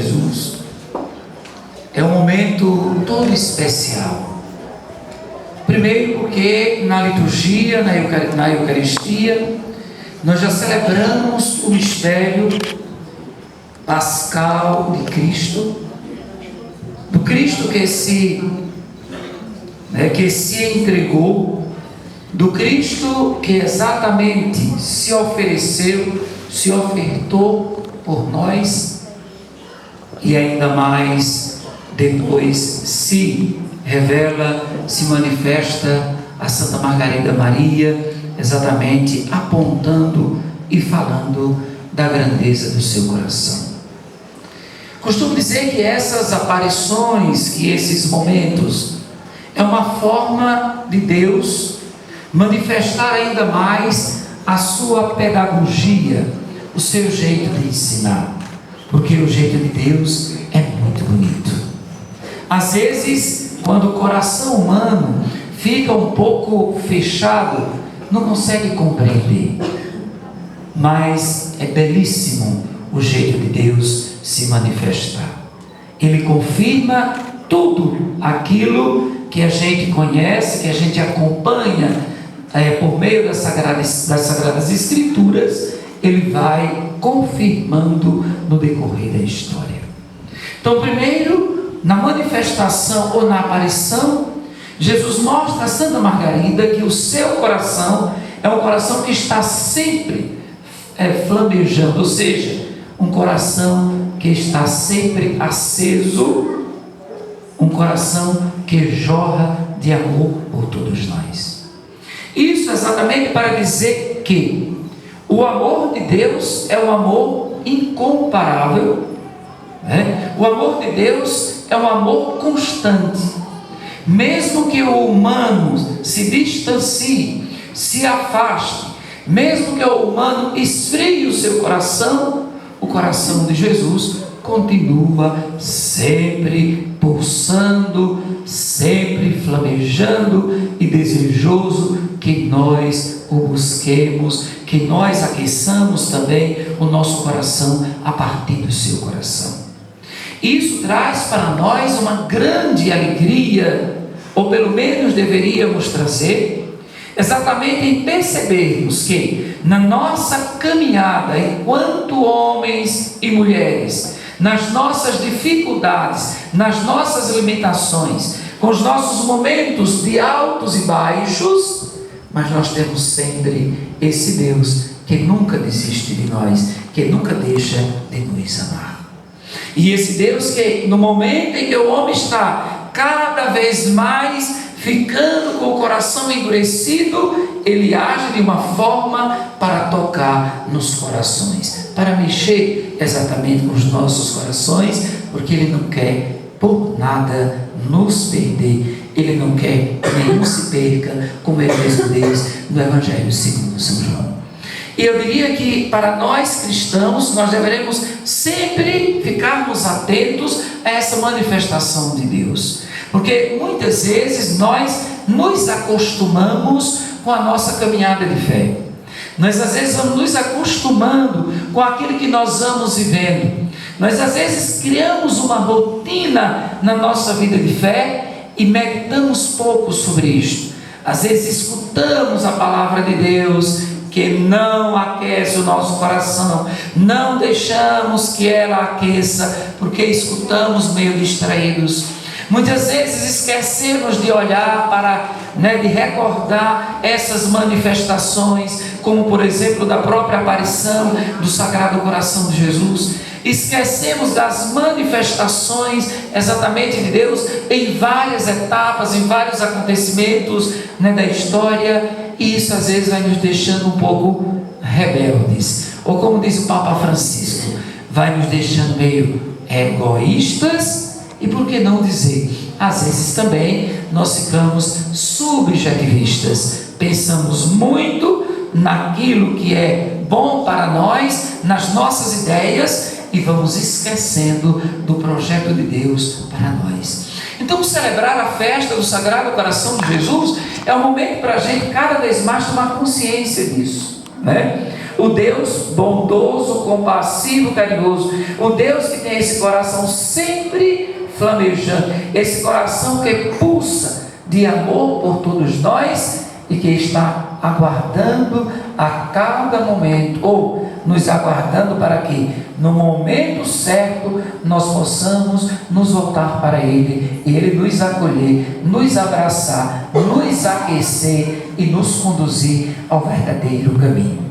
Jesus é um momento todo especial. Primeiro porque na liturgia, na Eucaristia, nós já celebramos o mistério pascal de Cristo, do Cristo que se entregou, do Cristo que exatamente se ofereceu, se ofertou por nós, e ainda mais depois se revela, se manifesta a Santa Margarida Maria, exatamente apontando e falando da grandeza do seu coração. Costumo dizer que essas aparições, que esses momentos, é uma forma de Deus manifestar ainda mais a sua pedagogia, o seu jeito de ensinar, porque o jeito de Deus é muito bonito. Às vezes, quando o coração humano fica um pouco fechado, não consegue compreender, mas é belíssimo o jeito de Deus se manifestar. Ele confirma tudo aquilo que a gente conhece, que a gente acompanha por meio das Sagradas Escrituras. Ele vai confirmando no decorrer da história. Então, primeiro, na manifestação ou na aparição, Jesus mostra a Santa Margarida que o seu coração é um coração que está sempre flamejando, ou seja, um coração que está sempre aceso, um coração que jorra de amor por todos nós. Isso exatamente para dizer que o amor de Deus é um amor incomparável, O amor de Deus é um amor constante. Mesmo que o humano se distancie, se afaste, mesmo que o humano esfrie o seu coração, o coração de Jesus continua sempre pulsando, sempre flamejando e desejoso que nós o busquemos, que nós aqueçamos também o nosso coração a partir do seu coração. Isso traz para nós uma grande alegria, ou pelo menos deveríamos trazer, exatamente em percebermos que na nossa caminhada enquanto homens e mulheres, nas nossas dificuldades, nas nossas limitações, com os nossos momentos de altos e baixos, mas nós temos sempre esse Deus que nunca desiste de nós, que nunca deixa de nos amar. E esse Deus que no momento em que o homem está cada vez mais ficando com o coração endurecido, ele age de uma forma para tocar nos corações, para mexer exatamente com os nossos corações, porque ele não quer por nada nos perder, ele não quer que nenhum se perca, como é mesmo Deus no Evangelho segundo São João. E eu diria que para nós cristãos, nós deveremos sempre ficarmos atentos a essa manifestação de Deus, porque muitas vezes nós nos acostumamos com a nossa caminhada de fé. Nós às vezes vamos nos acostumando com aquilo que nós vamos vivendo. Nós às vezes criamos uma rotina na nossa vida de fé e meditamos pouco sobre isto. Às vezes escutamos a palavra de Deus, que não aquece o nosso coração, não deixamos que ela aqueça, porque escutamos meio distraídos. Muitas vezes esquecemos de olhar para, de recordar essas manifestações, como por exemplo da própria aparição do Sagrado Coração de Jesus. Esquecemos das manifestações exatamente de Deus em várias etapas, em vários acontecimentos da história, e isso às vezes vai nos deixando um pouco rebeldes, ou como diz o Papa Francisco, vai nos deixando meio egoístas, e por que não dizer, às vezes também nós ficamos subjetivistas, pensamos muito naquilo que é bom para nós, nas nossas ideias, e vamos esquecendo do projeto de Deus para nós. Então, celebrar a festa do Sagrado Coração de Jesus é um momento para a gente cada vez mais tomar consciência disso, o Deus bondoso, compassivo, carinhoso, o Deus que tem esse coração sempre flamejante, esse coração que pulsa de amor por todos nós e que está aguardando a cada momento, ou nos aguardando para que no momento certo nós possamos nos voltar para Ele e Ele nos acolher, nos abraçar, nos aquecer e nos conduzir ao verdadeiro caminho.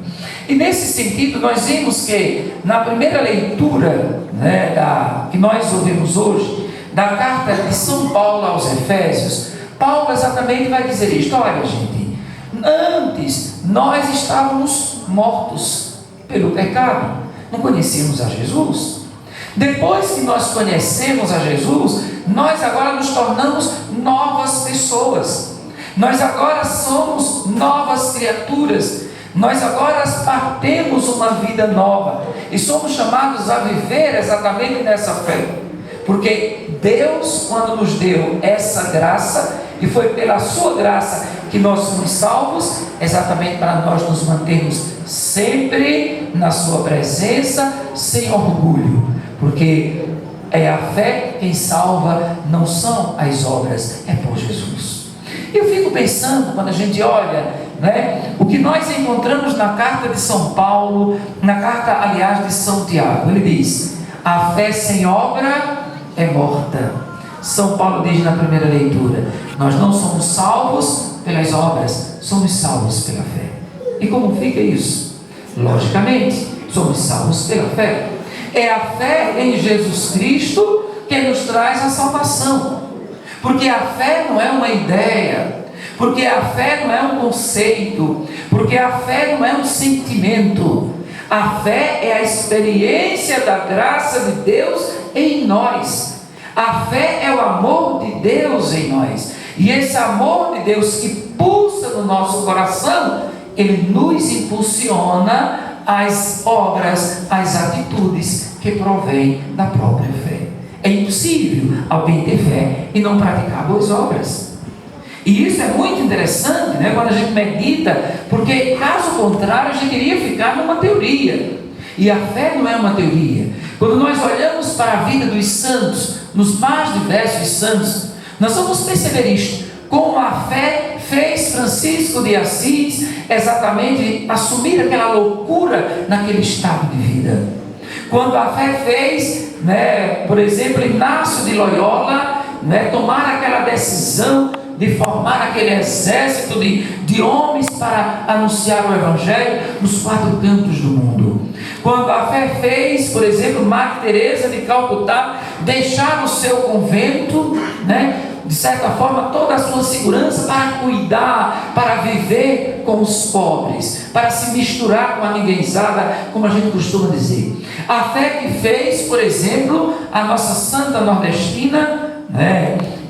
E nesse sentido nós vimos que na primeira leitura, que nós ouvimos hoje, da carta de São Paulo aos Efésios, Paulo exatamente vai dizer isto: olha, gente, antes nós estávamos mortos pelo pecado, não conhecíamos a Jesus. Depois que nós conhecemos a Jesus, nós agora nos tornamos novas pessoas, nós agora somos novas criaturas, nós agora temos uma vida nova e somos chamados a viver exatamente nessa fé, porque Deus, quando nos deu essa graça, e foi pela sua graça que nós fomos salvos, exatamente para nós nos mantermos sempre na sua presença, sem orgulho, porque é a fé quem salva, não são as obras, é por Jesus. Eu fico pensando, quando a gente olha, o que nós encontramos na carta de São Paulo, na carta, aliás, de São Tiago, ele diz: a fé sem obra é morta. São Paulo diz na primeira leitura: nós não somos salvos pelas obras, somos salvos pela fé. E como fica isso? Logicamente, somos salvos pela fé. É a fé em Jesus Cristo que nos traz a salvação, porque a fé não é uma ideia, porque a fé não é um conceito, porque a fé não é um sentimento. A fé é a experiência da graça de Deus em nós. A fé é o amor de Deus em nós, e esse amor de Deus que pulsa no nosso coração, ele nos impulsiona às obras, às atitudes que provém da própria fé. É impossível alguém ter fé e não praticar boas obras. E isso é muito interessante, quando a gente medita, porque caso contrário a gente iria ficar numa teoria, e a fé não é uma teoria. Quando nós olhamos para a vida dos santos, nos mais diversos santos, nós vamos perceber isto, como a fé fez Francisco de Assis exatamente assumir aquela loucura naquele estado de vida. Quando a fé fez, por exemplo, Inácio de Loyola, tomar aquela decisão de formar aquele exército de homens para anunciar o Evangelho nos 4 cantos do mundo. Quando a fé fez, por exemplo, Madre Teresa de Calcutá deixar o seu convento, de certa forma, toda a sua segurança para cuidar, para viver com os pobres, para se misturar com a ninguémzada, como a gente costuma dizer. A fé que fez, por exemplo, a nossa santa nordestina,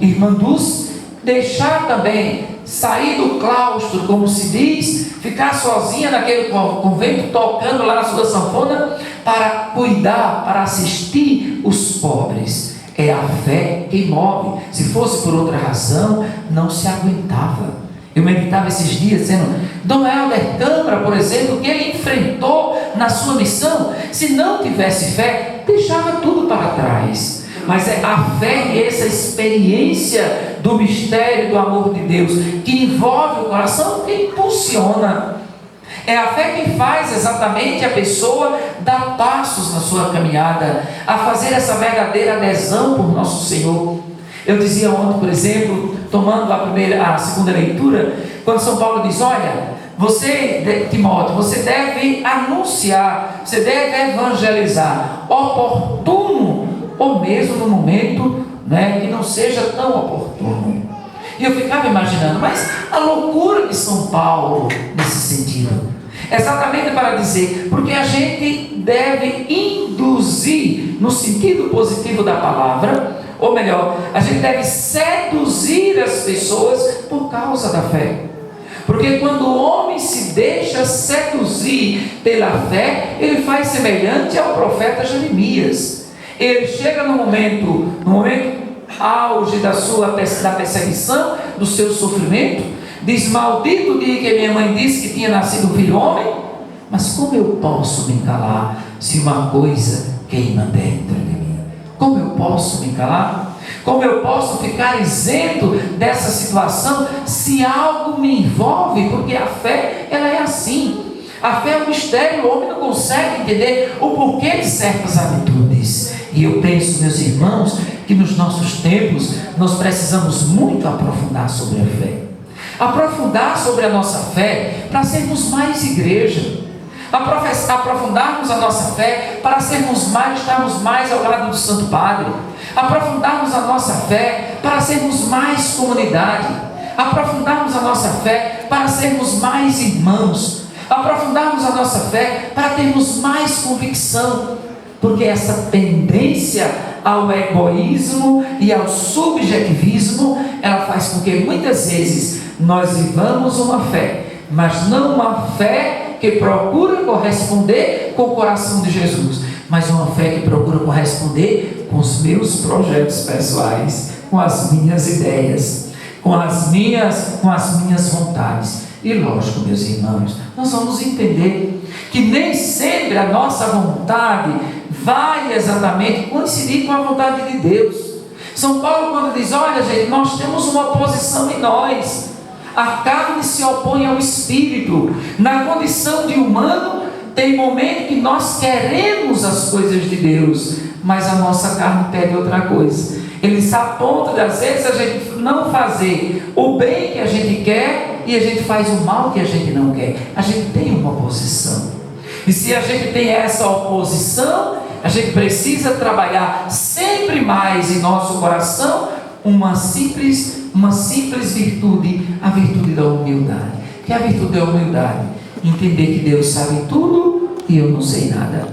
Irmã Dulce, deixar também, sair do claustro, como se diz, ficar sozinha naquele convento, tocando lá na sua sanfona, para cuidar, para assistir os pobres. É a fé que move. Se fosse por outra razão, não se aguentava. Eu meditava esses dias dizendo: Dom Helder Câmara, por exemplo, que ele enfrentou na sua missão, se não tivesse fé, deixava tudo para trás. Mas é a fé e essa experiência do mistério do amor de Deus que envolve o coração, que impulsiona. É a fé que faz exatamente a pessoa dar passos na sua caminhada, a fazer essa verdadeira adesão por nosso Senhor. Eu dizia ontem, por exemplo, tomando a segunda leitura, quando São Paulo diz: olha, você, Timóteo, você deve anunciar, você deve evangelizar, oportuno, ou mesmo no momento que não seja tão oportuno. E eu ficava imaginando, mas a loucura de São Paulo nesse sentido, exatamente para dizer, porque a gente deve induzir no sentido positivo da palavra, ou melhor, a gente deve seduzir as pessoas por causa da fé. Porque quando o homem se deixa seduzir pela fé, ele faz semelhante ao profeta Jeremias. Ele chega no momento auge da perseguição, do seu sofrimento, diz: maldito o dia que minha mãe disse que tinha nascido um filho homem, Mas como eu posso me calar se uma coisa queima dentro de mim? Como eu posso me calar? Como eu posso ficar isento dessa situação se algo me envolve? Porque a fé, ela é assim. A fé é um mistério, o homem não consegue entender o porquê de certas atitudes. E eu penso, meus irmãos, que nos nossos tempos nós precisamos muito aprofundar sobre a fé. Aprofundar sobre a nossa fé para sermos mais igreja. Aprofundarmos a nossa fé para estarmos mais ao lado do Santo Padre. Aprofundarmos a nossa fé para sermos mais comunidade. Aprofundarmos a nossa fé para sermos mais irmãos. Aprofundarmos a nossa fé para termos mais convicção. Porque essa tendência ao egoísmo e ao subjetivismo, ela faz com que muitas vezes nós vivamos uma fé, mas não uma fé que procura corresponder com o coração de Jesus, mas uma fé que procura corresponder com os meus projetos pessoais, com as minhas ideias, com as minhas vontades. E lógico, meus irmãos, nós vamos entender que nem sempre a nossa vontade vai exatamente coincidir com a vontade de Deus. São Paulo, quando diz: olha, gente, nós temos uma oposição em nós. A carne se opõe ao espírito. Na condição de humano, tem momento que nós queremos as coisas de Deus, mas a nossa carne pede outra coisa. Ele está a ponto de, às vezes, a gente não fazer o bem que a gente quer e a gente faz o mal que a gente não quer. A gente tem uma oposição. E se a gente tem essa oposição, a gente precisa trabalhar sempre mais em nosso coração uma simples virtude, a virtude da humildade. Que é a virtude da humildade? Entender que Deus sabe tudo e eu não sei nada.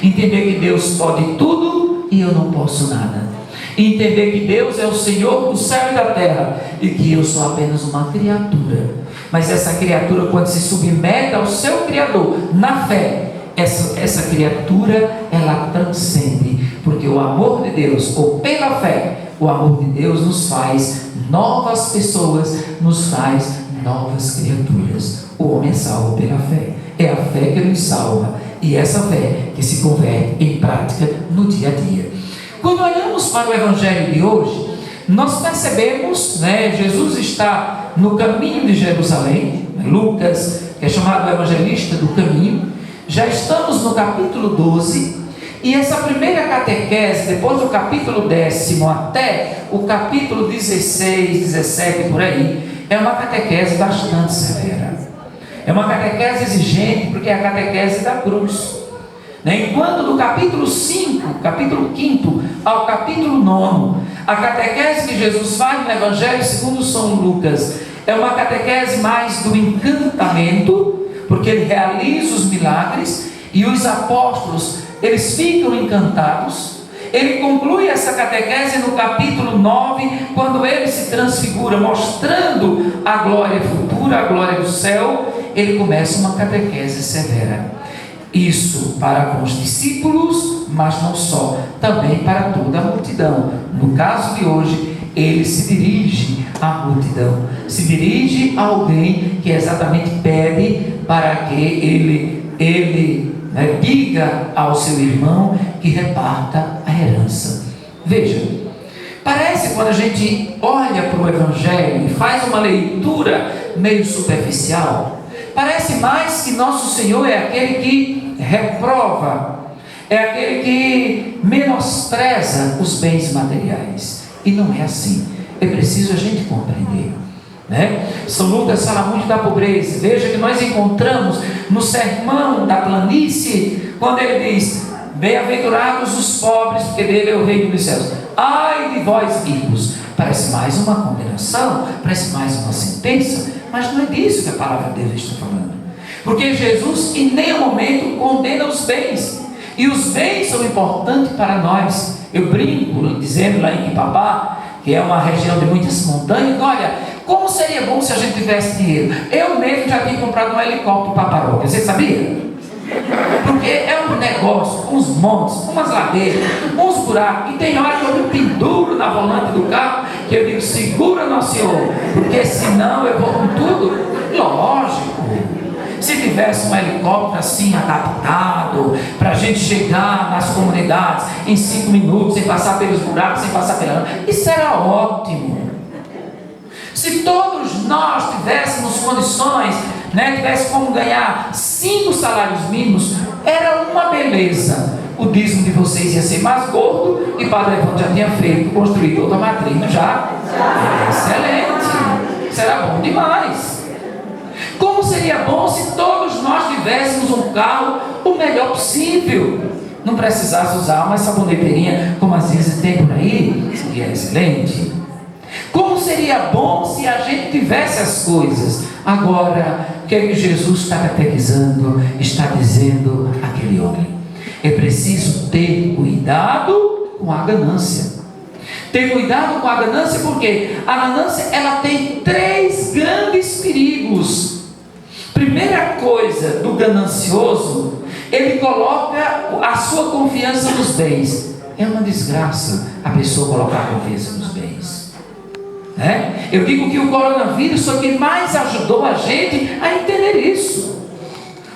Entender que Deus pode tudo e eu não posso nada. Entender que Deus é o Senhor do céu e da terra e que eu sou apenas uma criatura. Mas essa criatura, quando se submete ao seu Criador na fé, essa criatura, ela transcende, porque o amor de Deus, ou pela fé, o amor de Deus nos faz novas pessoas, nos faz novas criaturas. O homem é salvo pela fé. É a fé que nos salva, e essa fé que se converte em prática no dia a dia. Quando olhamos para o Evangelho de hoje, nós percebemos, Jesus está no caminho de Jerusalém. Lucas, que é chamado evangelista do caminho, já estamos no capítulo 12, e essa primeira catequese, depois do capítulo 10 até o capítulo 16, 17 por aí, é uma catequese bastante severa. É uma catequese exigente, porque é a catequese da cruz. Enquanto do capítulo 5, capítulo 5 ao capítulo 9, a catequese que Jesus faz no Evangelho segundo São Lucas é uma catequese mais do encantamento, porque ele realiza os milagres e os apóstolos, eles ficam encantados. Ele conclui essa catequese no capítulo 9, quando ele se transfigura, mostrando a glória futura, a glória do céu. Ele começa uma catequese severa. Isso para com os discípulos, mas não só, também para toda a multidão. No caso de hoje, ele se dirige à multidão, se dirige a alguém que exatamente pede para que ele diga ao seu irmão que reparta a herança. Veja, parece, quando a gente olha para o Evangelho e faz uma leitura meio superficial, parece mais que nosso Senhor é aquele que reprova, é aquele que menospreza os bens materiais. E não é assim. É preciso a gente compreender. São Lucas fala muito da pobreza. Veja que nós encontramos no sermão da planície, quando ele diz: bem-aventurados os pobres, porque dele é o reino dos céus. Ai de vós ricos. Parece mais uma condenação, parece mais uma sentença, mas não é disso que a palavra de Deus está falando. Porque Jesus em nenhum momento condena os bens, e os bens são importantes para nós. Eu brinco dizendo lá em Quipapá, que é uma região de muitas montanhas, olha, como seria bom se a gente tivesse dinheiro. Eu mesmo já tinha comprado um helicóptero para a paróquia, você sabia? Porque é um negócio, uns montes, umas ladeiras, uns buracos, e tem hora que eu me penduro na volante do carro, que eu digo: segura, nosso Senhor, porque senão eu vou com tudo. Lógico, Se tivesse um helicóptero assim adaptado, para a gente chegar nas comunidades em 5 minutos, sem passar pelos buracos, sem passar pela... Isso era ótimo. Se todos nós tivéssemos condições, tivesse como ganhar 5 salários mínimos, era uma beleza. O dízimo de vocês ia ser mais gordo e Padre Evandro já tinha feito, construído outra matriz já. Excelente. Será bom demais. Como seria bom se todos nós tivéssemos um carro o melhor possível, não precisasse usar uma saboneteirinha como às vezes tem por aí? Seria excelente. Como seria bom se a gente tivesse as coisas. Agora, o que é que Jesus está catequizando, está dizendo àquele homem? É preciso ter cuidado com a ganância. Ter cuidado com a ganância, porque a ganância, ela tem 3 grandes perigos. Primeira coisa do ganancioso, ele coloca a sua confiança nos bens. É uma desgraça a pessoa colocar a confiança nos bens. Eu digo que o coronavírus foi o que mais ajudou a gente a entender isso.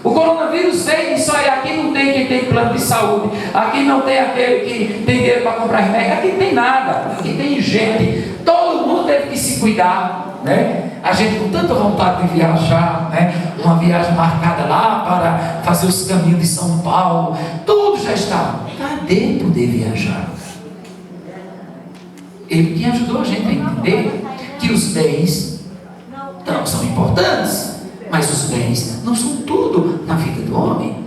O coronavírus veio e disse: olha, aqui não tem quem tem plano de saúde, aqui não tem aquele que tem dinheiro para comprar remédio, aqui não tem nada, aqui tem gente, todo mundo teve que se cuidar, A gente com tanta vontade de viajar, uma viagem marcada lá para fazer os caminhos de São Paulo, tudo já está. Cadê poder viajar? Ele que ajudou a gente a entender que os bens não são importantes, mas os bens não são tudo na vida do homem.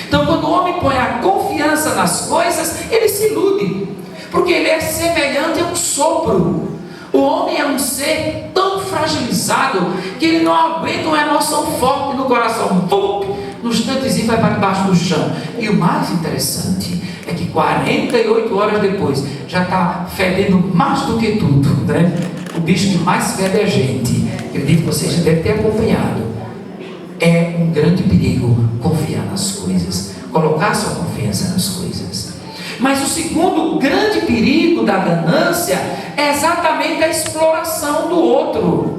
Então, quando o homem põe a confiança nas coisas, ele se ilude, porque ele é semelhante a um sopro. O homem é um ser tão fragilizado que ele não aguenta uma emoção forte no coração. Pum, no instantezinho vai para debaixo do chão. E o mais interessante é que 48 horas depois já está fedendo mais do que tudo, O bicho que mais fede é a gente. Acredito que vocês já devem ter acompanhado. É um grande perigo confiar nas coisas, colocar sua confiança nas coisas. Mas o segundo grande perigo da ganância é exatamente a exploração do outro.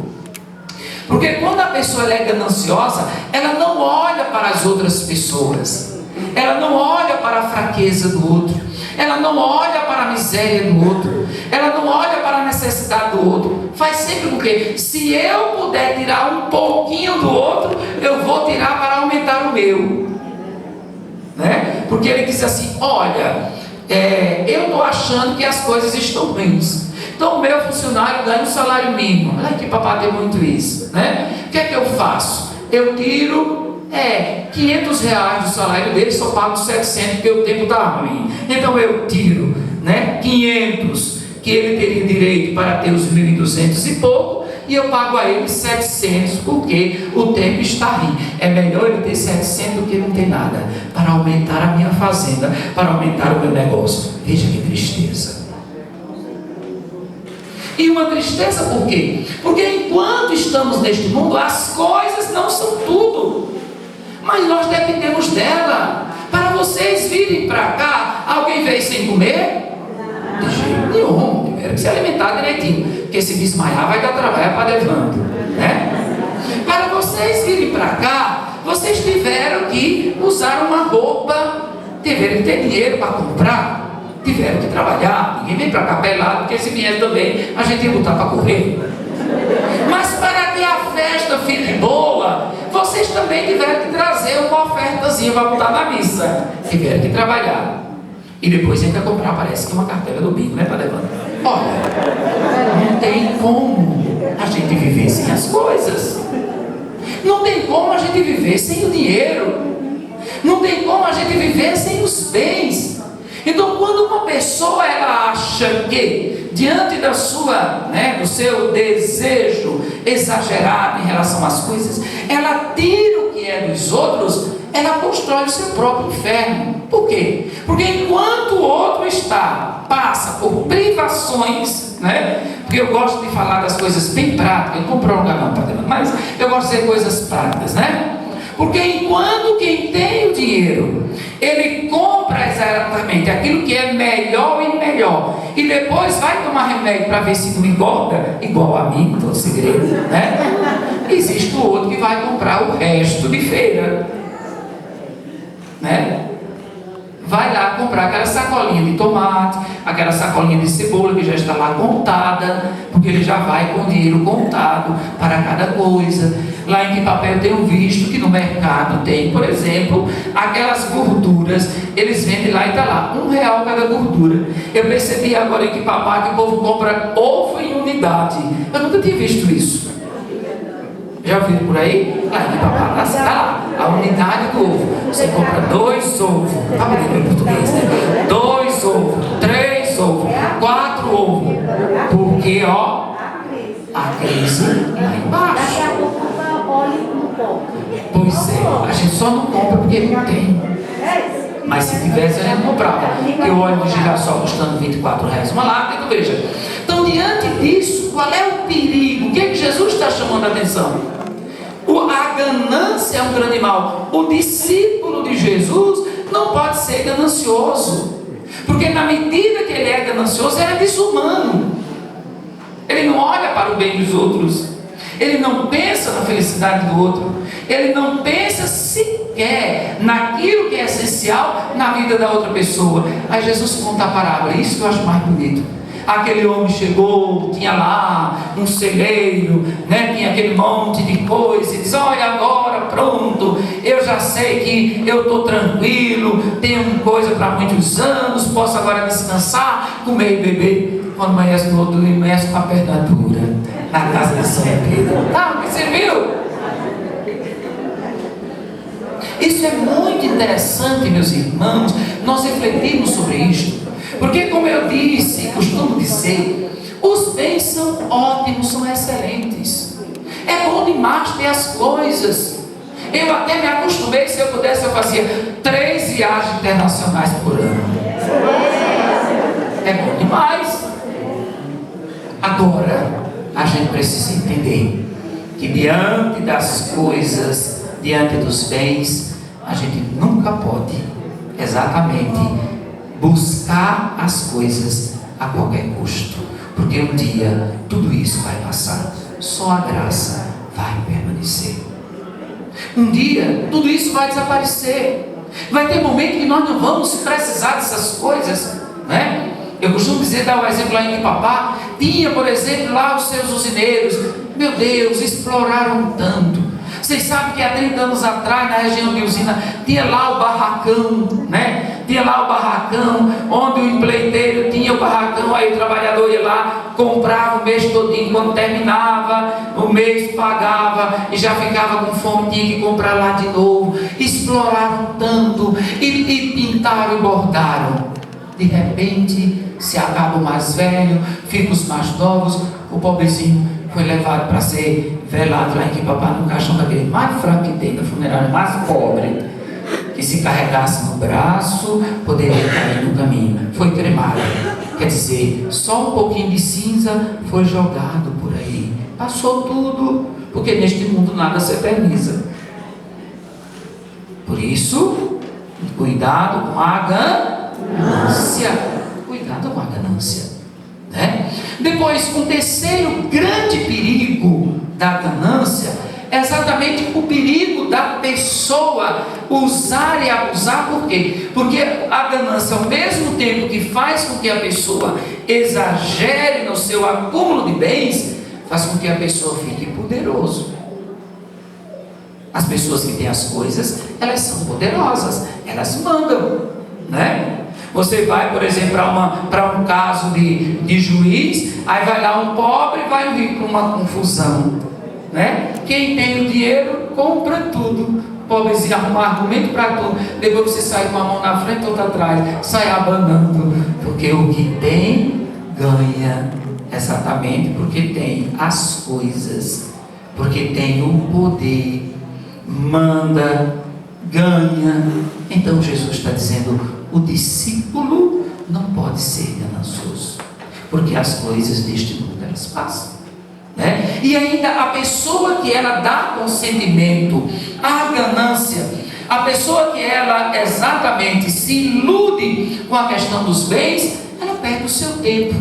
Porque quando a pessoa é gananciosa, ela não olha para as outras pessoas, ela não olha para a fraqueza do outro, ela não olha para a miséria do outro, ela não olha para a necessidade do outro. Faz sempre porque se eu puder tirar um pouquinho do outro, eu vou tirar para aumentar o meu, Porque ele diz assim: olha, eu estou achando que as coisas estão ruins, então o meu funcionário ganha um salário mínimo. Ai, que papai tem muito isso, O que é que eu faço? Eu tiro 500 reais do salário dele, só pago 700 porque o tempo está ruim. Então eu tiro 500 que ele teria direito para ter os 1.200 e pouco, e eu pago a ele 700 porque o tempo está ruim. É melhor ele ter 700 do que não ter nada, para aumentar a minha fazenda, para aumentar o meu negócio. Veja que tristeza. E uma tristeza por quê? Porque enquanto estamos neste mundo, as coisas não são tudo, mas nós dependemos dela. Para vocês virem para cá, alguém veio sem comer? De jeito nenhum, tiveram que se alimentar direitinho, porque se desmaiar vai dar trabalho para Evandro, Para vocês virem para cá, vocês tiveram que usar uma roupa, tiveram que ter dinheiro para comprar, tiveram que trabalhar. Ninguém vem para cá pelado, porque se vier também a gente ia botar para correr. Mas para que a festa fique boa, vocês também tiveram que trazer uma ofertazinha para botar na missa. Tiveram que trabalhar. E depois ainda comprar, parece que uma cartela do bingo, para levantar. Olha, não tem como a gente viver sem as coisas. Não tem como a gente viver sem o dinheiro. Não tem como a gente viver sem os bens. Então, quando uma pessoa ela acha que diante da sua, do seu desejo exagerado em relação às coisas, ela tira o que é dos outros, ela constrói o seu próprio inferno. Por quê? Porque enquanto o outro passa por privações, porque eu gosto de falar das coisas bem práticas, eu não prolongar não, mas eu gosto de dizer coisas práticas, Porque enquanto quem tem o dinheiro, ele compra exatamente aquilo que é melhor e melhor, e depois vai tomar remédio para ver se não engorda, igual a mim, todo segredo, né? Existe o outro que vai comprar o resto de feira, né? Vai lá comprar aquela sacolinha de tomate, aquela sacolinha de cebola que já está lá contada, porque ele já vai com o dinheiro contado para cada coisa. Lá em Que Papel eu tenho visto que no mercado tem, por exemplo, aquelas gorduras, eles vendem lá e está lá, R$1 cada gordura. Eu percebi agora em Que Papel que o povo compra ovo em unidade. Eu nunca tinha visto isso. Já ouviram por aí? Lá em Que Papel está lá, a unidade do ovo. Você compra 2 ovos, tá bonito em português, né? 2 ovos, 3 ovos, 4 ovos. Porque, ó, a crise lá embaixo. Pois é, a gente só não compra porque não tem. Mas se tivesse, a gente comprava. Porque o óleo de girassol custando R$24 uma lata, então veja. Então, diante disso, qual é o perigo? O que é que Jesus está chamando a atenção? A ganância é um grande mal. O discípulo de Jesus não pode ser ganancioso, porque na medida que ele é ganancioso, ele é desumano. Ele não olha para o bem dos outros, ele não pensa na felicidade do outro, ele não pensa sequer naquilo que é essencial na vida da outra pessoa. Aí Jesus conta a parábola, isso que eu acho mais bonito. Aquele homem chegou, tinha lá um celeiro, né? Tinha aquele monte de coisa, e diz: olha, agora pronto, eu já sei que eu estou tranquilo, tenho coisa para muitos anos, posso agora descansar, comer e beber. Quando amanhece no outro dia, amanhece com a perna dura na casa de São Pedro. Tá, você viu? Isso é muito interessante, meus irmãos, nós refletirmos sobre isto. Porque, como eu disse, costumo dizer, os bens são ótimos, são excelentes. É bom demais ter as coisas. Eu até me acostumei, se eu pudesse, eu fazia 3 viagens internacionais por ano. É bom demais. Agora, a gente precisa entender que diante das coisas, diante dos bens, a gente nunca pode exatamente buscar as coisas a qualquer custo, porque um dia tudo isso vai passar, só a graça vai permanecer. Um dia tudo isso vai desaparecer, vai ter momento que nós não vamos precisar dessas coisas, né? Eu costumo dizer, dar um exemplo lá em Papá, tinha, por exemplo, lá os seus usineiros, meu Deus, exploraram tanto. Vocês sabem que há 30 anos atrás, na região de usina, tinha lá o barracão, né? Tinha lá o barracão, onde o empleiteiro tinha o barracão, aí o trabalhador ia lá, comprava o mês todinho, quando terminava, o mês pagava, e já ficava com fome, tinha que comprar lá de novo. Exploraram tanto, e pintaram e bordaram. De repente, se acaba o mais velho, fica os mais novos, o pobrezinho foi levado para ser velado lá em Que Papá, no caixão daquele mais fraco que tem, da funerária mais pobre, que se carregasse no braço, poderia cair no caminho. Foi cremado. Quer dizer, só um pouquinho de cinza foi jogado por aí. Passou tudo, porque neste mundo nada se eterniza. Por isso, cuidado com a ganância. Cuidado com a ganância, né? Depois, um terceiro grande perigo da ganância é exatamente o perigo da pessoa usar e abusar. Por quê? Porque a ganância, ao mesmo tempo que faz com que a pessoa exagere no seu acúmulo de bens, faz com que a pessoa fique poderoso. As pessoas que têm as coisas, elas são poderosas, elas mandam, né? Você vai, por exemplo, para um caso de juiz, aí vai lá um pobre e vai um rico para uma confusão, né? Quem tem o dinheiro compra tudo, o pobrezinho arruma argumento para tudo, depois você sai com a mão na frente e outra atrás, sai abanando, porque o que tem ganha, exatamente porque tem as coisas, porque tem o poder, manda, ganha. Então Jesus está dizendo: o discípulo não pode ser ganancioso, porque as coisas deste mundo elas passam, né? E ainda a pessoa que ela dá consentimento à ganância, a pessoa que ela exatamente se ilude com a questão dos bens, ela perde o seu tempo.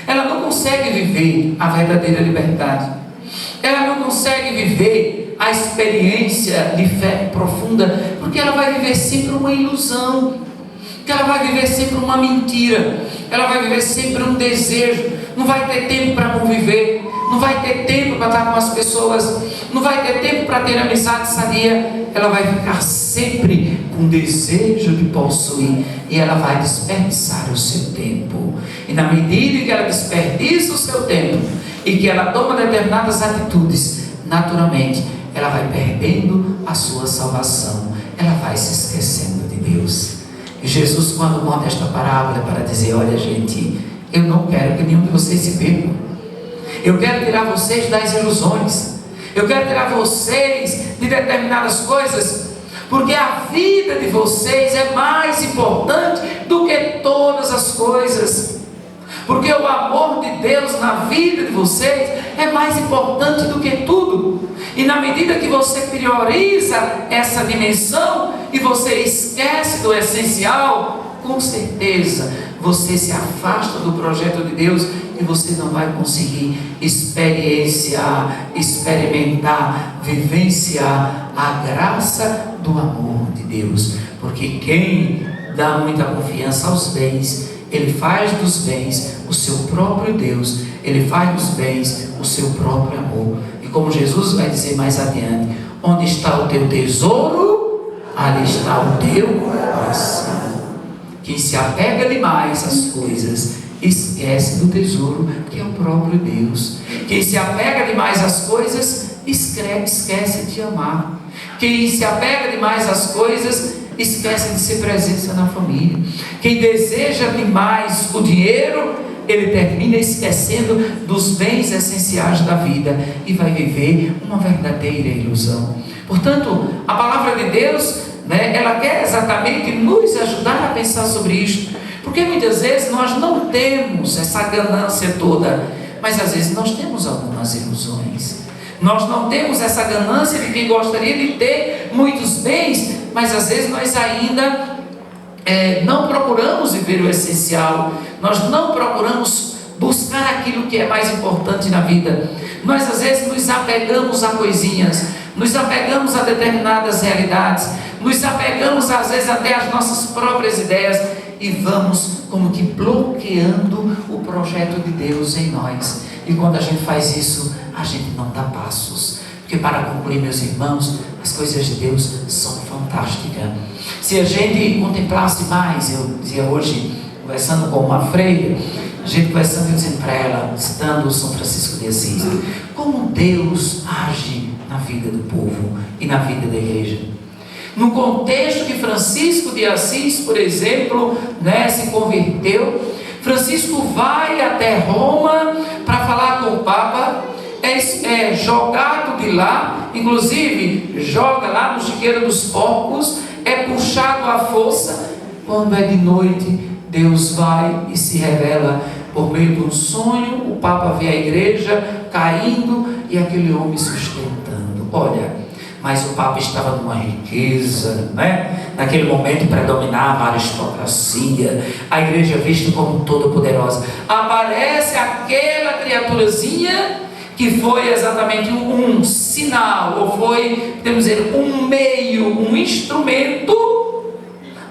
Ela não consegue viver a verdadeira liberdade. Ela não consegue viver a experiência de fé profunda, porque ela vai viver sempre uma ilusão, que ela vai viver sempre uma mentira, ela vai viver sempre um desejo, não vai ter tempo para conviver, não vai ter tempo para estar com as pessoas, não vai ter tempo para ter amizade sadia. Ela vai ficar sempre com desejo de possuir, e ela vai desperdiçar o seu tempo. E na medida que ela desperdiça o seu tempo e que ela toma determinadas atitudes, naturalmente ela vai perdendo a sua salvação, ela vai se esquecendo de Deus. E Jesus, quando conta esta parábola, para dizer: olha, gente, eu não quero que nenhum de vocês se perca. Eu quero tirar vocês das ilusões. Eu quero tirar vocês de determinadas coisas, porque a vida de vocês é mais importante do que todas as coisas. Porque o amor de Deus na vida de vocês é mais importante do que tudo. E na medida que você prioriza essa dimensão e você esquece do essencial, com certeza você se afasta do projeto de Deus e você não vai conseguir experienciar, experimentar, vivenciar a graça do amor de Deus. Porque quem dá muita confiança aos bens, ele faz dos bens o seu próprio Deus, ele faz dos bens o seu próprio amor. E como Jesus vai dizer mais adiante: onde está o teu tesouro, ali está o teu coração. Quem se apega demais às coisas esquece do tesouro, que é o próprio Deus. Quem se apega demais às coisas esquece de amar. Quem se apega demais às coisas esquece de ser presença na família. Quem deseja demais o dinheiro, ele termina esquecendo dos bens essenciais da vida e vai viver uma verdadeira ilusão. Portanto, a palavra de Deus, ela quer exatamente nos ajudar a pensar sobre isto, porque muitas vezes nós não temos essa ganância toda, mas às vezes nós temos algumas ilusões. Nós não temos essa ganância de quem gostaria de ter muitos bens, mas às vezes nós ainda não procuramos viver o essencial, nós não procuramos buscar aquilo que é mais importante na vida. Nós às vezes nos apegamos a coisinhas, nos apegamos a determinadas realidades, nos apegamos às vezes até às nossas próprias ideias e vamos como que bloqueando o projeto de Deus em nós. E quando a gente faz isso, a gente não dá passos. Porque, para concluir, meus irmãos, as coisas de Deus são fantásticas. Se a gente contemplasse mais, eu dizia hoje, conversando com uma freira, a gente conversando e dizendo para ela, citando São Francisco de Assis, como Deus age na vida do povo e na vida da igreja. No contexto que Francisco de Assis, por exemplo, se converteu, Francisco vai até Roma para falar com o Papa, é jogado de lá, inclusive joga lá no chiqueiro dos porcos, é puxado à força. Quando é de noite, Deus vai e se revela por meio de um sonho. O Papa vê a igreja caindo e aquele homem sustentando. Olha, mas o Papa estava numa riqueza, naquele momento predominava a aristocracia, a igreja vista como toda poderosa. Aparece aquela criaturazinha que foi exatamente um sinal, ou foi, podemos dizer, um meio, um instrumento,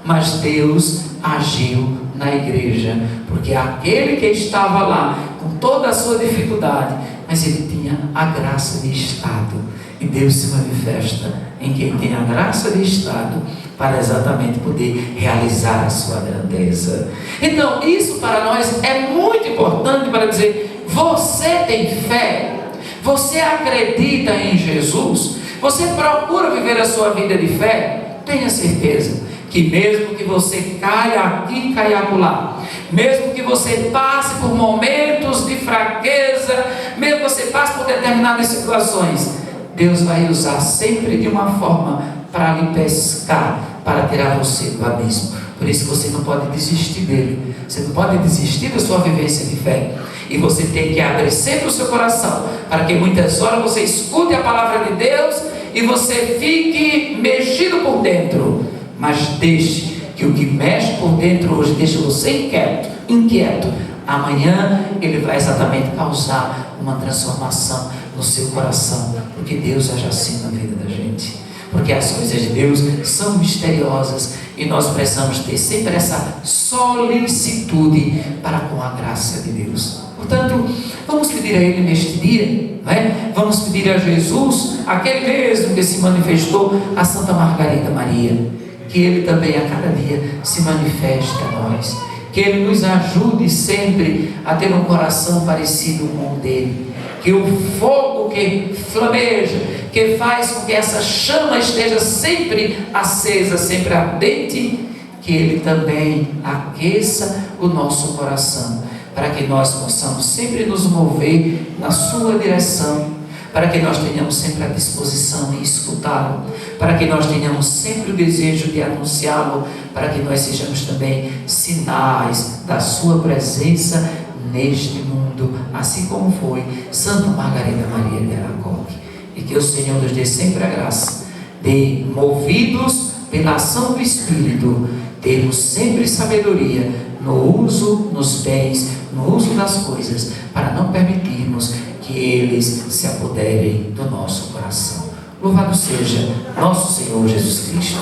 mas Deus agiu na igreja, porque aquele que estava lá, com toda a sua dificuldade, mas ele tinha a graça de estado, e Deus se manifesta em quem tem a graça de estado, para exatamente poder realizar a sua grandeza. Então, isso para nós é muito importante para dizer: você tem fé? Você acredita em Jesus? Você procura viver a sua vida de fé? Tenha certeza que mesmo que você caia aqui e caia acolá, mesmo que você passe por momentos de fraqueza, mesmo que você passe por determinadas situações, Deus vai usar sempre de uma forma para lhe pescar, para tirar você do abismo. Por isso você não pode desistir dele, você não pode desistir da sua vivência de fé. E você tem que abrir sempre o seu coração, para que muitas horas você escute a palavra de Deus e você fique mexido por dentro. Mas deixe que o que mexe por dentro hoje deixe você inquieto, inquieto, amanhã ele vai exatamente causar uma transformação no seu coração, porque Deus age assim na vida da gente, porque as coisas de Deus são misteriosas e nós precisamos ter sempre essa solicitude para com a graça de Deus. Portanto, vamos pedir a Ele neste dia, né? Vamos pedir a Jesus, aquele mesmo que se manifestou a Santa Margarida Maria, que Ele também a cada dia se manifeste a nós, que Ele nos ajude sempre a ter um coração parecido com o dele, que o fogo que flameja, que faz com que essa chama esteja sempre acesa, sempre ardente, que Ele também aqueça o nosso coração, para que nós possamos sempre nos mover na sua direção, para que nós tenhamos sempre a disposição de escutá-lo, para que nós tenhamos sempre o desejo de anunciá-lo, para que nós sejamos também sinais da sua presença neste mundo, assim como foi Santa Margarida Maria de Alacoque. E que o Senhor nos dê sempre a graça de, movidos pela ação do Espírito, termos sempre sabedoria no uso, nos bens, no uso das coisas, para não permitirmos que eles se apoderem do nosso coração. Louvado seja nosso Senhor Jesus Cristo.